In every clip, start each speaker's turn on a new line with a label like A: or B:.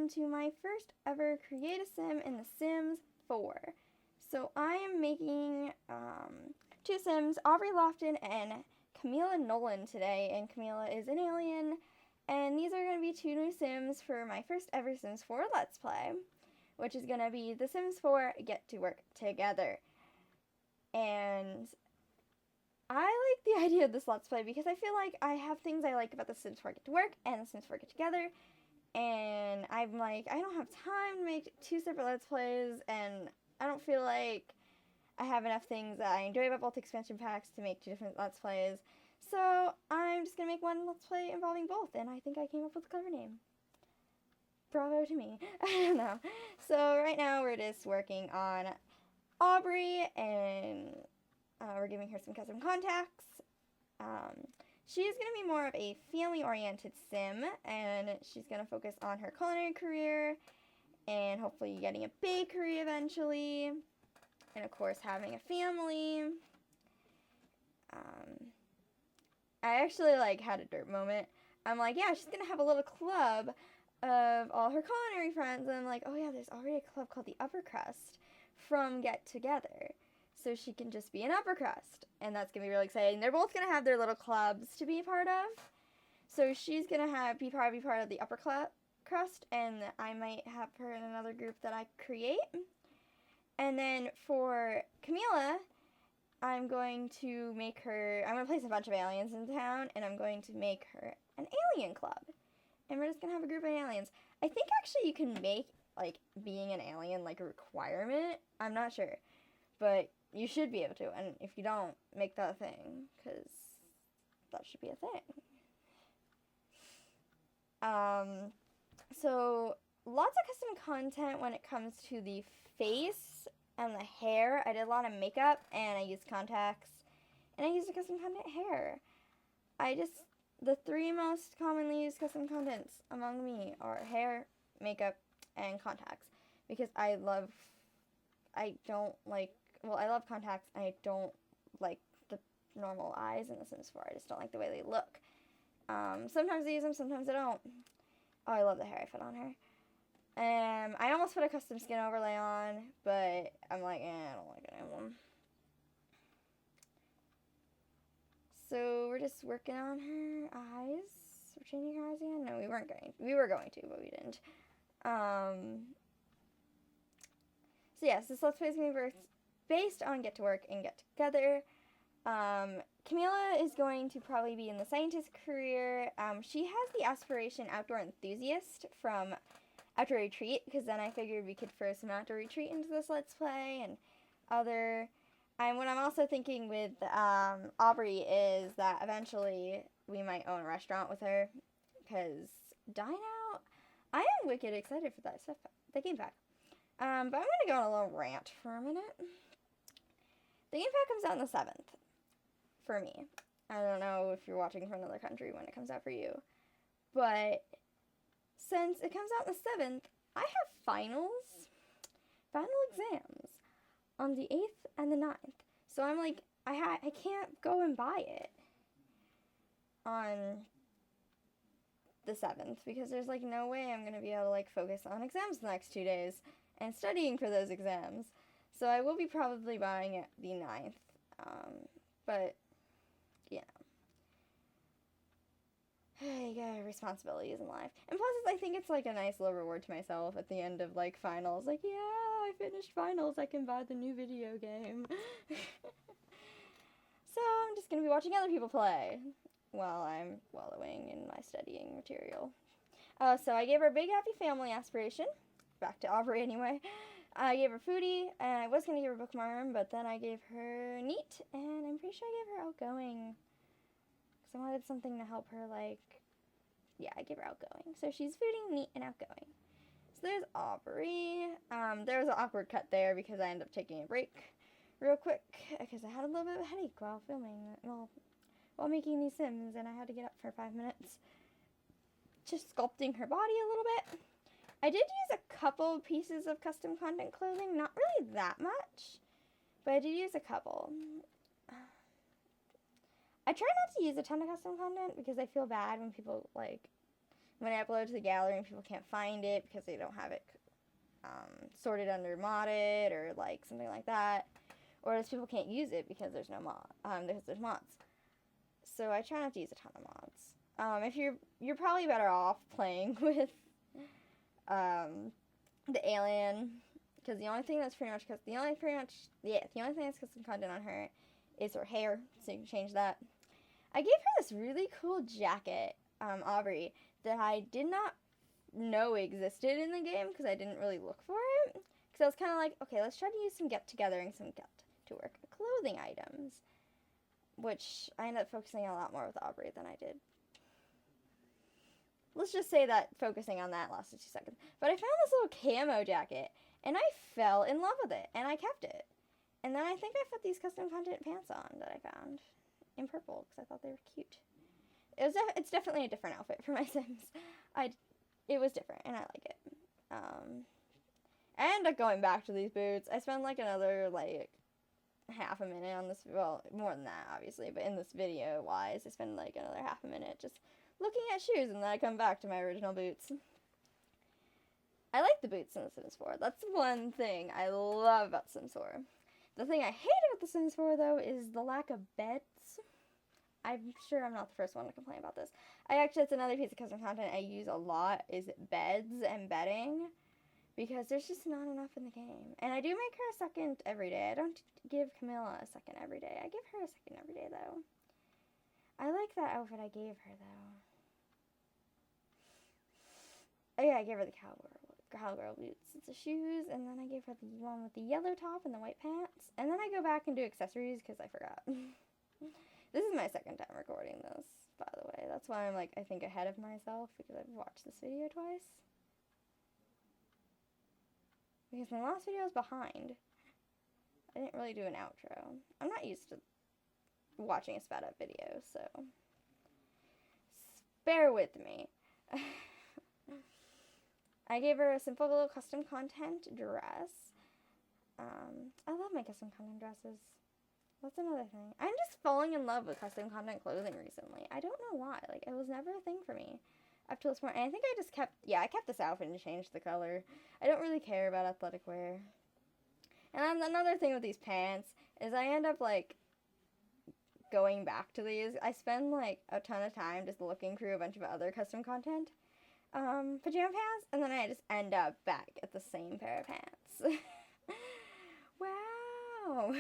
A: welcome to my first ever Create a Sim in The Sims 4. So I am making two Sims, Aubrey, Loften, and Camila Nolan today, and Camila is an alien, and these are going to be two new Sims for my first ever Sims 4 Let's Play, which is going to be The Sims 4 Get to Work Together. And I like the idea of this Let's Play because I feel like I have things I like about The Sims 4 Get to Work and The Sims 4 Get Together. And I'm like, I don't have time to make two separate Let's Plays, and I don't feel like I have enough things that I enjoy about both expansion packs to make two different Let's Plays. So I'm just going to make one Let's Play involving both, and I think I came up with a clever name. Bravo to me. I don't know. So right now we're just working on Aubrey, and we're giving her some custom contacts. She's going to be more of a family-oriented sim, and she's going to focus on her culinary career, and hopefully getting a bakery eventually, and of course having a family. I actually had a dirt moment. I'm like, yeah, she's going to have a little club of all her culinary friends, and I'm like, oh yeah, there's already a club called the Upper Crust from Get Together. So she can just be an upper crust, and that's going to be really exciting. They're both going to have their little clubs to be a part of. So she's going to be part of the upper crust, and I might have her in another group that I create. And then for Camila, I'm going to place a bunch of aliens in town, and I'm going to make her an alien club. And we're just going to have a group of aliens. I think actually you can make, being an alien, a requirement. I'm not sure. But you should be able to, and if you don't, make that a thing, because that should be a thing. So lots of custom content when it comes to the face and the hair. I did a lot of makeup, and I used contacts, and I used a custom content hair. The three most commonly used custom contents among me are hair, makeup, and contacts, because I love contacts, and I don't like the normal eyes in The Sims 4. I just don't like the way they look. Sometimes I use them, sometimes I don't. Oh, I love the hair I put on her. I almost put a custom skin overlay on, but I'm like, I don't like any of them. So we're just working on her eyes. We're changing her eyes again? No, we weren't going to. We were going to, but we didn't. So yes, this Let's Play is going to be based on Get to Work and Get Together. Camila is going to probably be in the scientist career. She has the aspiration Outdoor Enthusiast from Outdoor Retreat, because then I figured we could throw some Outdoor Retreat into this Let's Play and other. What I'm also thinking with Aubrey is that eventually we might own a restaurant with her, because Dine Out, I am wicked excited for that stuff, the game pack. But I'm going to go on a little rant for a minute. The game pack comes out on the 7th for me. I don't know if you're watching from another country when it comes out for you. But since it comes out on the 7th, I have final exams on the 8th and the 9th. So I'm like, I can't go and buy it on the 7th, because there's no way I'm going to be able to focus on exams the next 2 days and studying for those exams. So I will be probably buying it the 9th. But, you got responsibilities in life. And plus, I think it's a nice little reward to myself at the end of finals. Yeah, I finished finals. I can buy the new video game. So I'm just going to be watching other people play while I'm wallowing in my studying material. So I gave her a big happy family aspiration. Back to Aubrey anyway. I gave her foodie, and I was going to give her bookworm, but then I gave her neat, and I'm pretty sure I gave her outgoing, because I wanted something to help her, yeah, I gave her outgoing. So she's foodie, neat, and outgoing. So there's Aubrey. There was an awkward cut there because I ended up taking a break real quick, because I had a little bit of a headache while filming, while making these Sims, and I had to get up for 5 minutes. Just sculpting her body a little bit. I did use a couple pieces of custom content clothing, not really that much, but I did use a couple. I try not to use a ton of custom content because I feel bad when people when I upload to the gallery and people can't find it because they don't have it sorted under modded or like something like that, or else people can't use it because there's no there's mods. So I try not to use a ton of mods. If you're probably better off playing with the alien, because the only thing that's pretty much the only thing that's custom content on her is her hair, so you can change that. I gave her this really cool jacket, Aubrey, that I did not know existed in the game because I didn't really look for it. Because I was kind of like, okay, let's try to use some get together and some get to work clothing items, which I ended up focusing a lot more with Aubrey than I did. Let's just say that focusing on that lasted 2 seconds. But I found this little camo jacket, and I fell in love with it, and I kept it. And then I think I put these custom content pants on that I found in purple because I thought they were cute. It's definitely a different outfit for my Sims. It was different, and I like it. I ended up going back to these boots. I spent like another like half a minute on this. Well, more than that, obviously, but in this video wise, I spent like another half a minute just looking at shoes, and then I come back to my original boots. I like the boots in The Sims 4. That's one thing I love about Sims 4. The thing I hate about The Sims 4, though, is the lack of beds. I'm sure I'm not the first one to complain about this. It's another piece of custom content I use a lot, is beds and bedding, because there's just not enough in the game. And I do make her a second every day. I don't give Camila a second every day. I give her a second every day, though. I like that outfit I gave her, though. Oh yeah, I gave her the cowgirl boots. It's the shoes, and then I gave her the one with the yellow top and the white pants. And then I go back and do accessories because I forgot. This is my second time recording this, by the way. That's why I'm like, I think ahead of myself, because I've watched this video twice. Because my last video was behind. I didn't really do an outro. I'm not used to watching a sped up video, so bear with me. I gave her a simple little custom content dress. I love my custom content dresses. That's another thing. I'm just falling in love with custom content clothing recently. I don't know why. Like, it was never a thing for me up till this point. And I think I just kept this outfit and changed the color. I don't really care about athletic wear. And another thing with these pants is I end up, like, going back to these. I spend, like, a ton of time just looking through a bunch of other custom content pajama pants, and then I just end up back at the same pair of pants. Wow.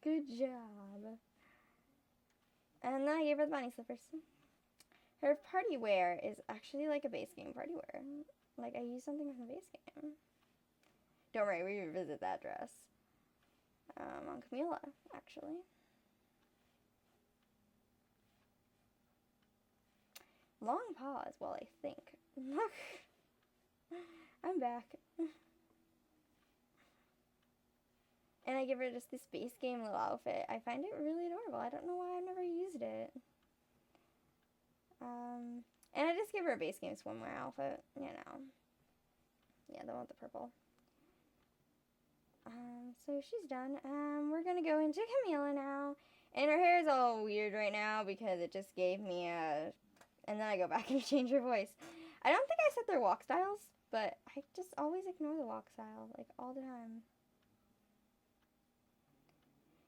A: Good job. And then I gave her the bunny slippers. Her party wear is actually like a base game party wear. Like, I used something from the base game. Don't worry, we revisit that dress. On Camila, actually. Long pause while I think. I'm back. And I give her just this base game little outfit. I find it really adorable. I don't know why I've never used it. And I just give her a base game swimwear outfit, you know. Yeah, the one with the purple. So she's done. We're gonna go into Camila now. And her hair is all weird right now because it just gave me a... And then I go back and change her voice. I don't think I set their walk styles, but I just always ignore the walk style, like, all the time.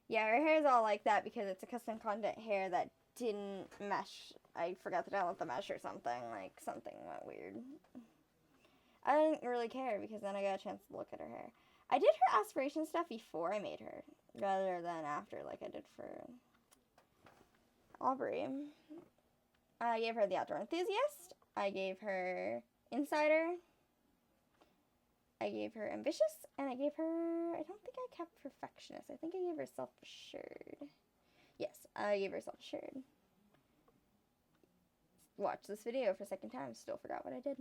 A: Yeah, her hair is all like that because it's a custom content hair that didn't mesh. I forgot to download the mesh or something. Like, something went weird. I didn't really care because then I got a chance to look at her hair. I did her aspiration stuff before I made her, rather than after, like I did for Aubrey. I gave her the outdoor enthusiast. I gave her insider. I gave her ambitious, and I gave her, I don't think I kept perfectionist. I think I gave her self-assured. Yes, I gave her self-assured. Watch this video for a second time, still forgot what I did.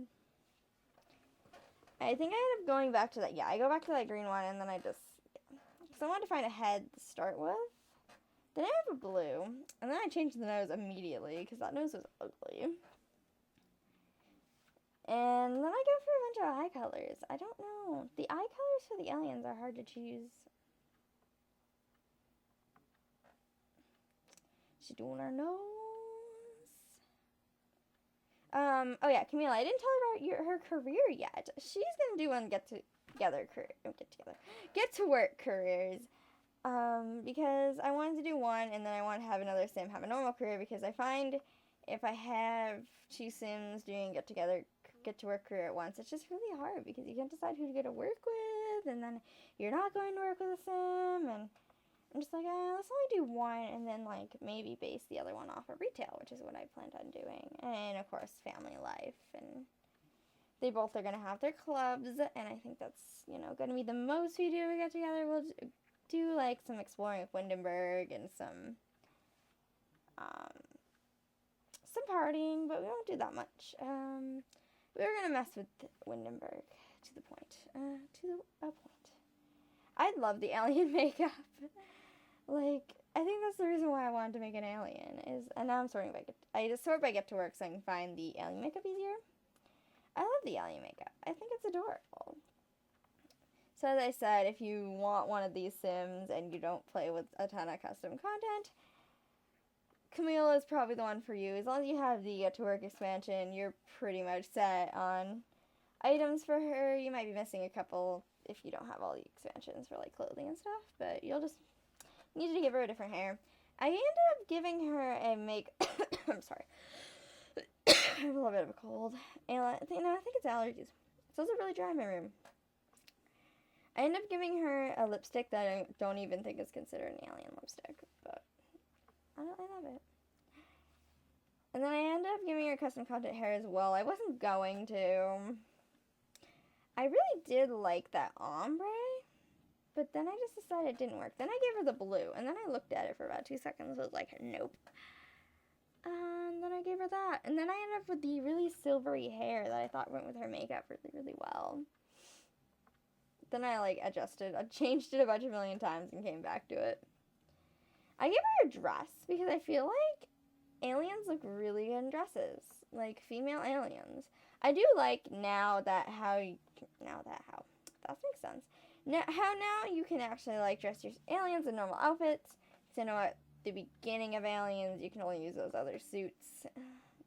A: I think I ended up going back to that, yeah, I go back to that green one, and then I just, because I wanted to find a head to start with. Then I have a blue, and then I changed the nose immediately, because that nose was ugly. And then I go for a bunch of eye colors. I don't know. The eye colors for the aliens are hard to choose. She's doing her nose. Oh yeah, Camila, I didn't tell her about her career yet. She's gonna do one get to work careers. Because I wanted to do one, and then I want to have another sim have a normal career, because I find if I have two sims doing get to work career at once, it's just really hard, because you can't decide who to go to work with, and then you're not going to work with a sim, and I'm just like, let's only do one, and then like maybe base the other one off of retail, which is what I planned on doing, and of course family life, and they both are gonna have their clubs, and I think that's gonna be the most we do. We get together, we'll do like some exploring of Windenburg and partying, but we won't do that much. We were gonna mess with Windenburg to the point. A point. I love the alien makeup. Like, I think that's the reason why I wanted to make an alien. And now I'm sorting by I just sort by get to work so I can find the alien makeup easier. I love the alien makeup. I think it's adorable. So as I said, if you want one of these sims and you don't play with a ton of custom content, Camila is probably the one for you. As long as you have the Get to Work expansion, you're pretty much set on items for her. You might be missing a couple if you don't have all the expansions for like clothing and stuff, but you'll just need to give her a different hair. I ended up giving her a I'm sorry. I have a little bit of a cold. And I think it's allergies. It's also really dry in my room. I ended up giving her a lipstick that I don't even think is considered an alien lipstick, but I love it. And then I ended up giving her custom content hair as well. I wasn't going to. I really did like that ombre, but then I just decided it didn't work. Then I gave her the blue, and then I looked at it for about 2 seconds and was like, nope. And then I gave her that. And then I ended up with the really silvery hair that I thought went with her makeup really, really well. Then I adjusted. I changed it a bunch of million times and came back to it. I gave her a dress because I feel like aliens look really good in dresses. Like female aliens. I do like that makes sense. Now you can actually dress your aliens in normal outfits. So at the beginning of Aliens, you can only use those other suits,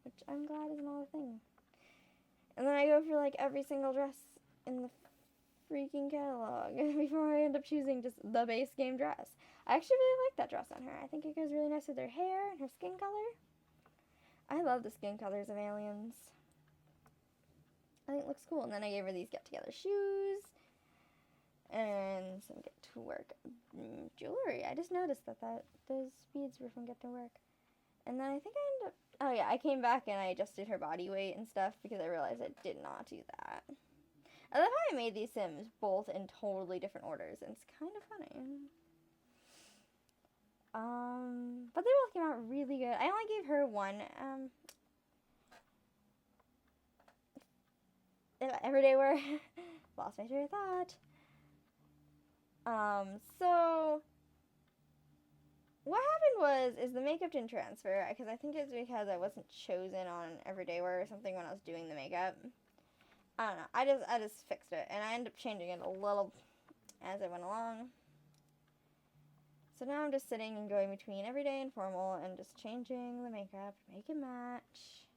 A: which I'm glad is not a thing. And then I go for every single dress in the freaking catalog before I end up choosing just the base game dress. I actually really like that dress on her. I think it goes really nice with her hair and her skin color. I love the skin colors of aliens. I think it looks cool. And then I gave her these get-together shoes and some get-to-work jewelry. I just noticed that those beads were from get-to-work. And then I think I ended up, I came back and I adjusted her body weight and stuff because I realized I did not do that. I love how I made these Sims both in totally different orders, and it's kind of funny. But they both came out really good. I only gave her one, everyday wear. Lost my train of thought. So what happened is the makeup didn't transfer, because I think it's because I wasn't chosen on everyday wear or something when I was doing the makeup. I don't know. I just fixed it, and I ended up changing it a little as I went along. So now I'm just sitting and going between everyday and formal and just changing the makeup to make it match.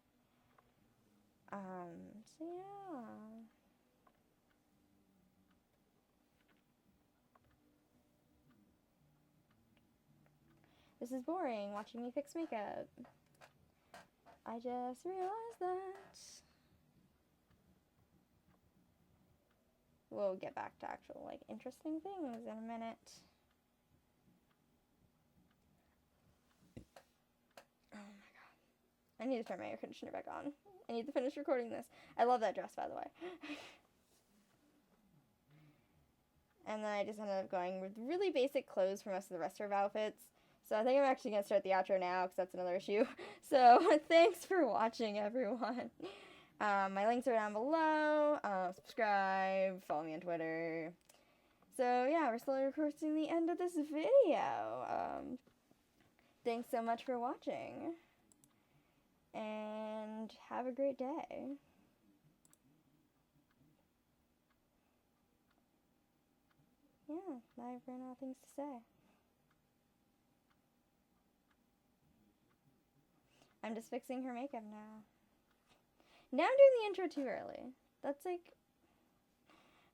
A: So yeah. This is boring, watching me fix makeup. I just realized that. We'll get back to actual, interesting things in a minute. Oh my god. I need to turn my air conditioner back on. I need to finish recording this. I love that dress, by the way. And then I just ended up going with really basic clothes for most of the rest of her outfits. So I think I'm actually going to start the outro now, because that's another issue. So thanks for watching, everyone. My links are down below. Subscribe, follow me on Twitter. So yeah, we're slowly recording the end of this video. Thanks so much for watching, and have a great day. Yeah, I've run out of things to say. I'm just fixing her makeup now. Now I'm doing the intro too early. That's like,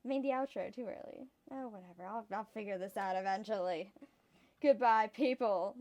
A: made the outro too early. Oh, whatever. I'll figure this out eventually. Goodbye, people.